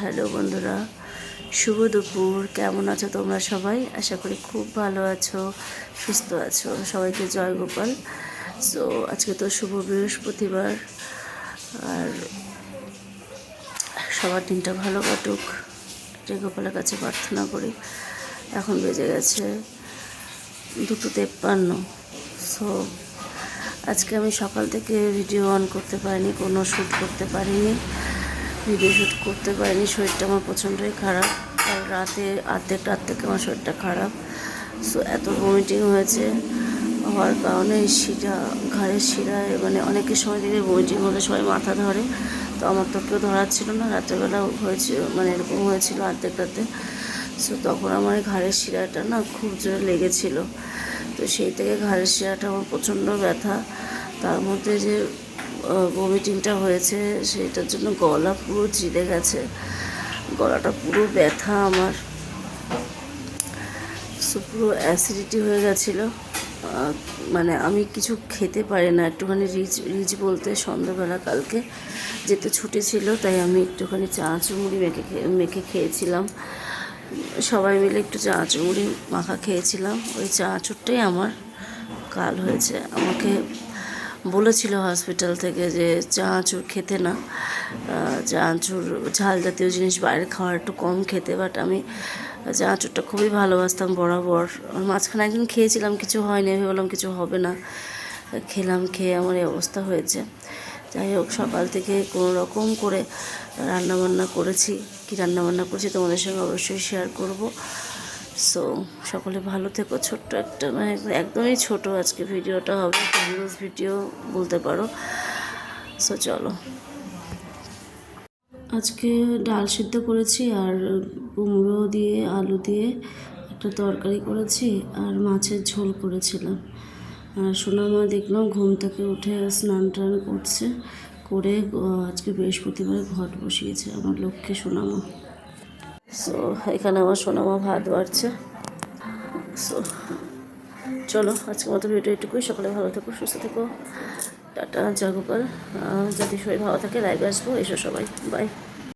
Hello বন্ধুরা, শুভ দুপুর। কেমন আছো তোমরা সবাই? আশা করি খুব ভালো আছো, সুস্থ আছো। সবাইকে জয় গোপাল। সো আজকে তো শুভ বৃহস্পতিবার, আর সবার দিনটা ভালো কাটুক, জয় গোপালের কাছে প্রার্থনা করি। এখন বেজে গেছে 2:53। সো আজকে আমি সকাল থেকে ভিডিও অন করতে পারিনি, কোনো শ্যুট করতে পারিনি, ভিডিও শ্যুট করতে পারিনি। শরীরটা আমার প্রচণ্ডই খারাপ। কাল রাতে অর্ধেক রাত থেকে আমার শরীরটা খারাপ। সো এত ভমিটিং হয়েছে, হওয়ার কারণে ঘাড়ের শিরায় অনেকের সময় থেকে ভমিটিং হলে সবাই মাথা ধরে, তো আমার তো কেউ ধরাচ্ছিল না। রাত্রেবেলা হয়েছিল, এরকম হয়েছিল অর্ধেক রাতে। সো তখন আমার ঘাড়ের শিরাটা না খুব জোরে লেগেছিলো। তো সেই থেকে ঘাড়ের শিরাটা আমার প্রচণ্ড ব্যথা। তার মধ্যে যে ভমিটিংটা হয়েছে, সেটার জন্য গলা পুরো চিড়ে গেছে, গলাটা পুরো ব্যথা আমার। সো পুরো অ্যাসিডিটি হয়ে গেছিলো। আমি কিছু খেতে পারি না। একটুখানি রিচ বলতে সন্ধ্যাবেলা কালকে যেতে ছুটি ছিল, তাই আমি একটুখানি চানাচুর মুড়ি মেখে খেয়েছিলাম। সবাই মিলে একটু চানাচুর মুড়ি মাখা খেয়েছিলাম। ওই চানাচুরটাই আমার কাল হয়েছে। আমাকে বলেছিল হসপিটাল থেকে যে চানাচুর খেতে না, চানাচুর ঝাল জাতীয় জিনিস বাইরে খাওয়ার একটু কম খেতে। বাট আমি চানাচুরটা খুবই ভালোবাসতাম বরাবর। মাঝখানে একদিন খেয়েছিলাম, কিছু হয়নি, আমি বললাম কিছু হবে না, খেলাম, খেয়ে আমার এই অবস্থা হয়েছে। যাই হোক, সকাল থেকে কোনো রকম করে রান্নাবান্না করেছি। কী রান্নাবান্না করেছি তোমাদের সঙ্গে অবশ্যই শেয়ার করব। সো সকলে ভালো থেকো। ছোট্ট একটা একদমই ছোট আজকে ভিডিওটা হবে, নিউজ ভিডিও বলতে পারো। সো চলো, আজকে ডাল সিদ্ধ করেছি, আর কুমড়ো দিয়ে আলু দিয়ে একটা তরকারি করেছি, আর মাছের ঝোল করেছিলাম। আর সোনামা দেখলাম ঘুম থেকে উঠে স্নান টান করছে, করে আজকে বৃহস্পতিবার ঘট বসিয়েছে আমার লক্ষ্মী সোনামা। সো এখানে আমার সোনামা ভাত বাড়ছে। সো চলো, আজকের মতো ভিডিও এটুকুই। সকালে ভালো থেকো, সুস্থ থেকো। টাটা, জয় গোপাল। যদি শরীর ভালো থাকে লাইভে আসবো, এসো সবাই, বাই।